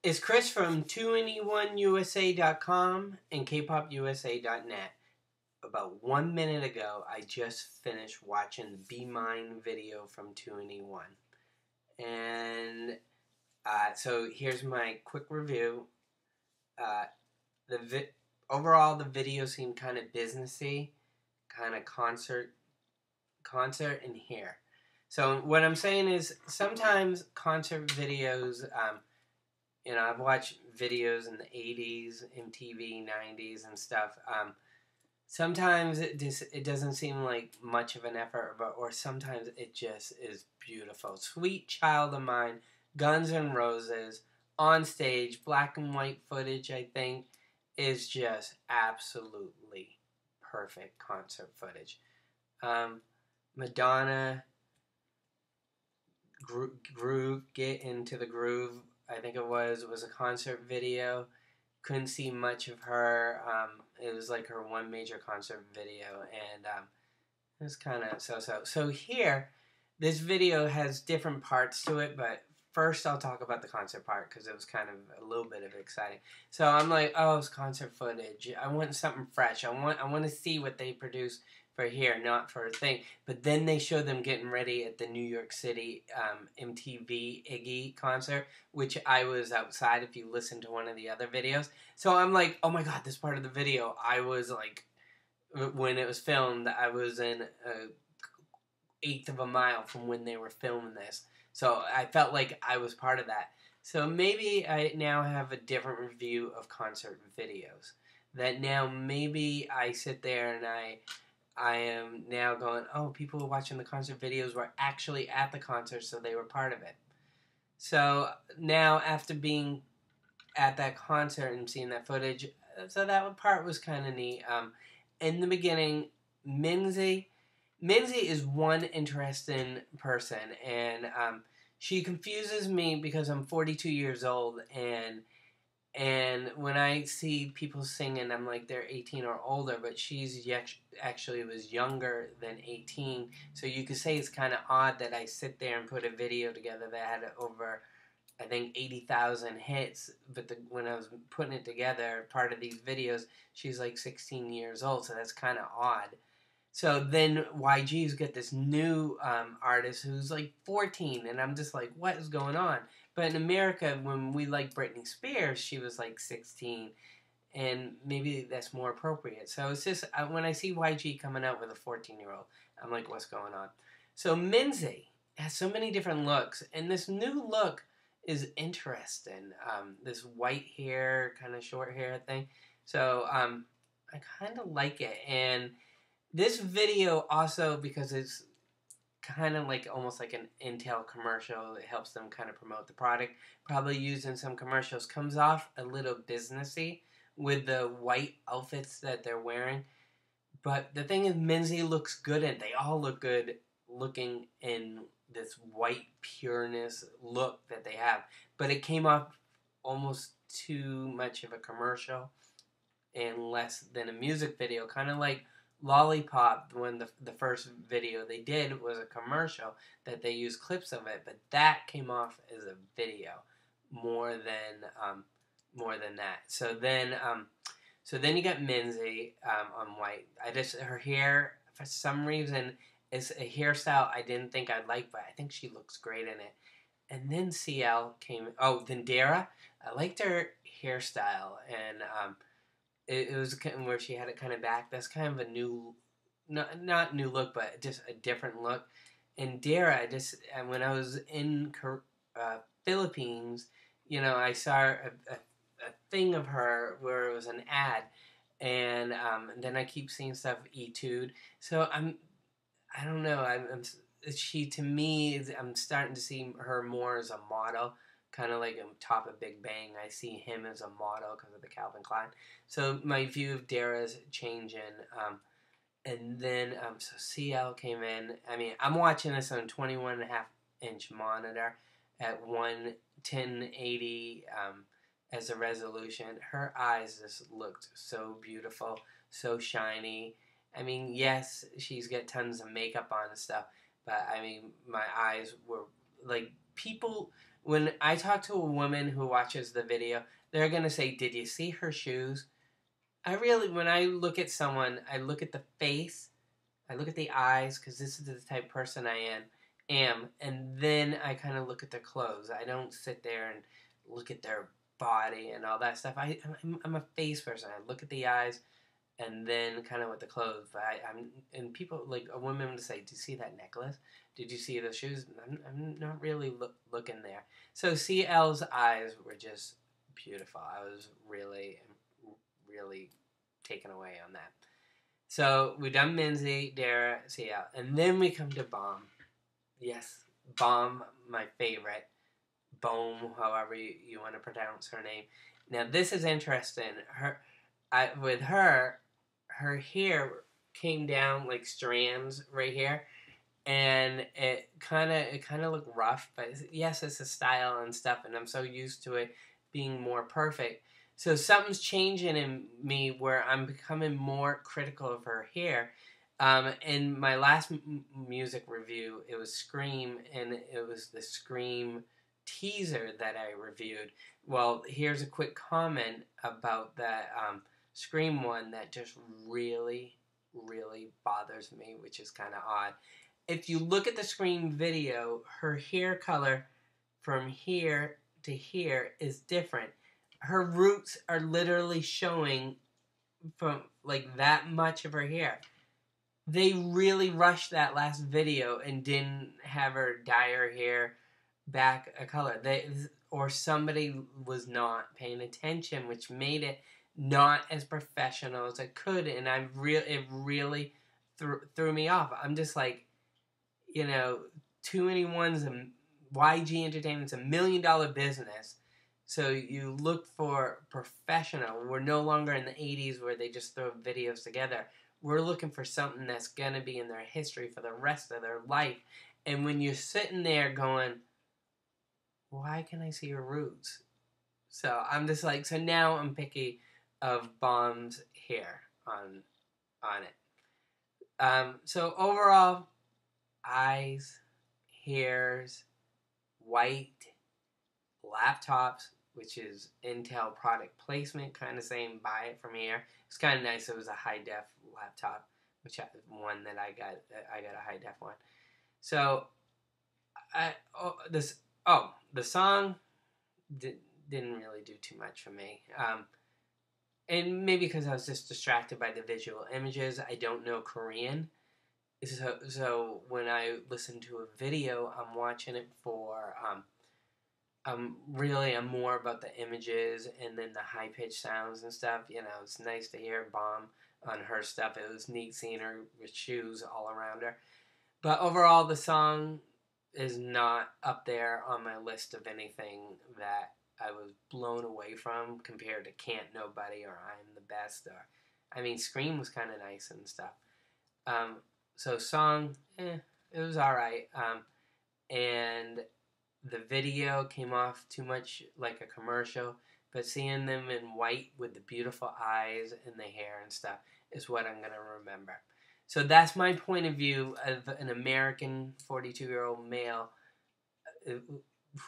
It's Chris from 2NE1USA.com and KPopUSA.net. About 1 minute ago, I just finished watching the Be Mine video from 2NE1. And so here's my quick review. Overall, the video seemed kind of businessy, kind of concert in here. So what I'm saying is sometimes concert videos... I've watched videos in the 80s, MTV, 90s, and stuff. Sometimes it doesn't seem like much of an effort, or sometimes it just is beautiful. Sweet Child of Mine, Guns N' Roses, on stage, black and white footage, I think, is just absolutely perfect concert footage. Madonna, Get Into the Groove, I think it was a concert video. Couldn't see much of her. It was like her one major concert video, and it was kind of so-so. So here, this video has different parts to it, but first I'll talk about the concert part because it was kind of a little bit of exciting. So I'm like, oh, it's concert footage. I want something fresh. I want to see what they produce for here, not for a thing. But then they showed them getting ready at the New York City MTV Iggy concert, which I was outside if you listen to one of the other videos. So I'm like, oh my god, this part of the video, I was like, when it was filmed, I was in an eighth of a mile from when they were filming this. So I felt like I was part of that. So maybe I now have a different review of concert videos. That now maybe I sit there and I am now going, oh, people who are watching the concert videos were actually at the concert, so they were part of it. So now, after being at that concert and seeing that footage, so that part was kind of neat. In the beginning, Minzy is one interesting person, and she confuses me because I'm 42 years old, and when I see people singing, I'm like, they're 18 or older, but she's actually was younger than 18. So you could say it's kind of odd that I sit there and put a video together that had over, I think, 80,000 hits. But when I was putting it together, part of these videos, she's like 16 years old. So that's kind of odd. So then YG's got this new artist who's like 14, and I'm just like, what is going on? But in America, when we like Britney Spears, she was like 16, and maybe that's more appropriate. So it's just, when I see YG coming out with a 14-year-old, I'm like, what's going on? So Minzy has so many different looks, and this new look is interesting. This white hair, kind of short hair thing. So I kind of like it, and this video also, because it's kind of like almost like an Intel commercial, it helps them kind of promote the product, probably used in some commercials, comes off a little businessy with the white outfits that they're wearing. But the thing is, Minzy looks good, and they all look good looking in this white pureness look that they have. But it came off almost too much of a commercial and less than a music video, kind of like Lollipop, when the first video they did was a commercial that they used clips of it, but that came off as a video more than that. So then you got Minzy on white. Her hair, for some reason, is a hairstyle I didn't think I'd like, but I think she looks great in it. And then CL came. Oh, then Dara. I liked her hairstyle, and it was where she had it kind of back. That's kind of a new, not new look, but just a different look. And Dara, when I was in Philippines, I saw a thing of her where it was an ad, and then I keep seeing stuff E2'd. So I don't know. She, to me, I'm starting to see her more as a model. Kind of like on top of Big Bang, I see him as a model because of the Calvin Klein. So my view of Dara's changing. And then, so CL came in. I mean, I'm watching this on 21.5-inch monitor at 1080 as a resolution. Her eyes just looked so beautiful, so shiny. I mean, yes, she's got tons of makeup on and stuff, but I mean, my eyes were like, people when I talk to a woman who watches the video, they're going to say, did you see her shoes? When I look at someone, I look at the face, I look at the eyes, because this is the type of person I am, and then I kind of look at their clothes. I don't sit there and look at their body and all that stuff. I'm a face person. I look at the eyes, and then kind of with the clothes. But and people, like a woman would say, "Did you see that necklace? Did you see those shoes?" I'm not really looking there. So CL's eyes were just beautiful. I was really, really taken away on that. So we done Minzy, Dara, CL, and then we come to Bomb. Yes, Bomb, my favorite. Bohm, however you want to pronounce her name. Now this is interesting. With her hair came down like strands right here, and it kind of looked rough. But yes, it's a style and stuff, and I'm so used to it being more perfect. So something's changing in me where I'm becoming more critical of her hair. In my last music review, it was Scream, and it was the Scream teaser that I reviewed. Well, here's a quick comment about that Scream one that just really, really bothers me, which is kind of odd. If you look at the Scream video, her hair color from here to here is different. Her roots are literally showing from like that much of her hair. They really rushed that last video and didn't have her dye her hair back a color. Or somebody was not paying attention, which made it not as professional as it could, and it really threw me off. I'm just like, 2NE1's YG Entertainment's $1 million business. So you look for professional. We're no longer in the 80s where they just throw videos together. We're looking for something that's going to be in their history for the rest of their life. And when you're sitting there going, why can I see your roots? So I'm just like, so now I'm picky of Bomb's hair on it. So overall, eyes, hairs, white, laptops, which is Intel product placement, kind of saying buy it from here. It's kind of nice. It was a high def laptop, one that I got. I got a high def one. So, the song didn't really do too much for me. And maybe because I was just distracted by the visual images. I don't know Korean. So when I listen to a video, I'm watching it for I'm more about the images and then the high pitched sounds and stuff. It's nice to hear Bomb on her stuff. It was neat seeing her with shoes all around her. But overall, the song is not up there on my list of anything that I was blown away from compared to Can't Nobody or I'm the Best. Scream was kind of nice and stuff. So song, it was alright. And the video came off too much like a commercial, but seeing them in white with the beautiful eyes and the hair and stuff is what I'm going to remember. So that's my point of view of an American 42-year-old male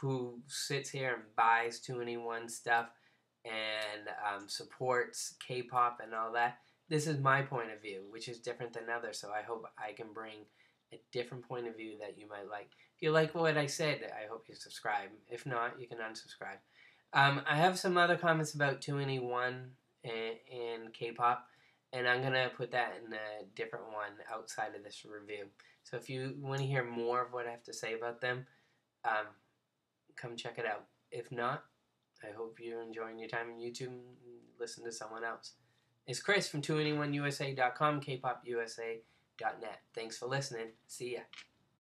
who sits here and buys 2NE1 stuff and supports K-pop and all that. This is my point of view, which is different than others, so I hope I can bring a different point of view that you might like. If you like what I said, I hope you subscribe. If not, you can unsubscribe. I have some other comments about 2NE1 and K-pop, and I'm going to put that in a different one outside of this review. So if you want to hear more of what I have to say about them, come check it out. If not, I hope you're enjoying your time on YouTube and listen to someone else. It's Chris from 2NE1USA.com, KPopUSA.net. Thanks for listening. See ya.